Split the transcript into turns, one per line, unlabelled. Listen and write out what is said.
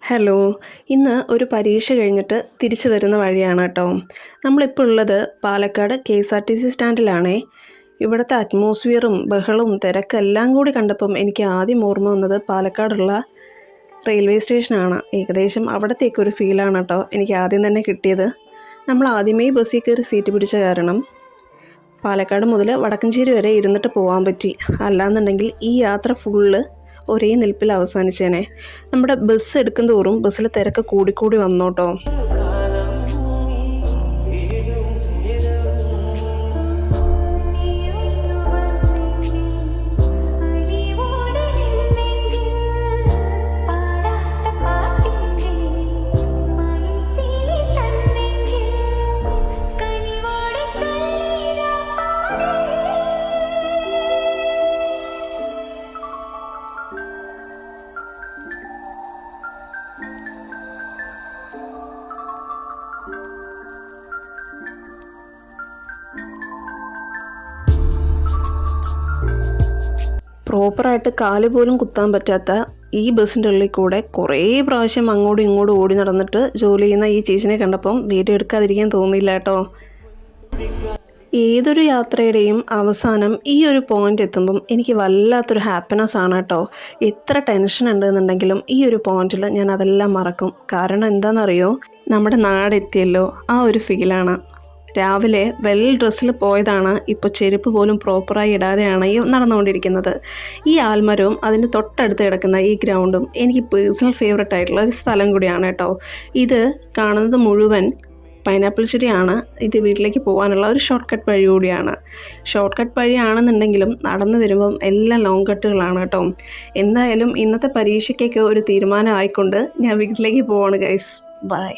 Hello, ഇന്ന് ഒരു പരീക്ഷ കഴിഞ്ഞിട്ട് തിരിച്ചു വരുന്ന വഴിയാണ് കേട്ടോ. നമ്മളിപ്പോൾ ഉള്ളത് പാലക്കാട് KSRTC സ്റ്റാൻഡിലാണേ. ഇവിടുത്തെ അറ്റ്മോസ്ഫിയറും ബഹളവും തിരക്കെല്ലാം കൂടി കണ്ടപ്പം എനിക്ക് ആദ്യം ഓർമ്മ വന്നത് പാലക്കാടുള്ള റെയിൽവേ സ്റ്റേഷനാണ്. ഏകദേശം അവിടത്തേക്ക് ഒരു ഫീലാണ് കേട്ടോ എനിക്ക് ആദ്യം തന്നെ കിട്ടിയത്. നമ്മൾ ആദ്യമേ ബസ്സിൽ കയറി സീറ്റ് പിടിച്ച കാരണം പാലക്കാട് മുതൽ വടക്കഞ്ചേരി വരെ ഇരുന്നിട്ട് പോകാൻ പറ്റി. അല്ലാന്നുണ്ടെങ്കിൽ ഈ യാത്ര ഫുള്ള് ഒരേ നിൽപ്പിൽ അവസാനിച്ചേനെ. നമ്മുടെ ബസ് എടുക്കും തോറും ബസ്സിൽ തിരക്ക് കൂടിക്കൂടി വന്നോട്ടോ. പ്രോപ്പറായിട്ട് കാല് പോലും കുത്താൻ പറ്റാത്ത ഈ ബസ്സിൻ്റെ ഉള്ളിൽ കൂടെ കുറേ പ്രാവശ്യം അങ്ങോട്ടും ഇങ്ങോട്ടും ഓടി നടന്നിട്ട് ജോലി ചെയ്യുന്ന ഈ ചേച്ചിനെ കണ്ടപ്പം വീഡിയോ എടുക്കാതിരിക്കാൻ തോന്നിയില്ല കേട്ടോ. ഏതൊരു യാത്രയുടെയും അവസാനം ഈ ഒരു പോയിന്റ് എത്തുമ്പം എനിക്ക് വല്ലാത്തൊരു ഹാപ്പിനെസ് ആണ് കേട്ടോ. എത്ര ടെൻഷൻ ഉണ്ടെന്നുണ്ടെങ്കിലും ഈ ഒരു പോയിന്റിൽ ഞാൻ അതെല്ലാം മറക്കും. കാരണം എന്താണെന്നറിയോ, നമ്മുടെ നാടെത്തിയല്ലോ ആ ഒരു ഫീലാണ്. രാവിലെ വെൽ ഡ്രസ്സിൽ പോയതാണ്, ഇപ്പോൾ ചെരുപ്പ് പോലും പ്രോപ്പറായി ഇടാതെയാണ് ഈ നടന്നുകൊണ്ടിരിക്കുന്നത്. ഈ ആൽമരവും അതിൻ്റെ തൊട്ടടുത്ത് കിടക്കുന്ന ഈ ഗ്രൗണ്ടും എനിക്ക് പേഴ്സണൽ ഫേവററ്റ് ആയിട്ടുള്ള ഒരു സ്ഥലം കൂടിയാണ് കേട്ടോ. ഇത് കാണുന്നത് മുഴുവൻ പൈനാപ്പിൾ ചെടിയാണ്. ഇത് വീട്ടിലേക്ക് പോകാനുള്ള ഒരു ഷോർട്ട് കട്ട് വഴി കൂടിയാണ്. ഷോർട്ട് കട്ട് വഴിയാണെന്നുണ്ടെങ്കിലും നടന്നു വരുമ്പം എല്ലാം ലോങ് കട്ടുകളാണ് കേട്ടോ. എന്തായാലും ഇന്നത്തെ പരീക്ഷയ്ക്കൊക്കെ ഒരു തീരുമാനം ആയിക്കൊണ്ട് ഞാൻ വീട്ടിലേക്ക് പോവാണ് ഗൈസ്. ബൈ.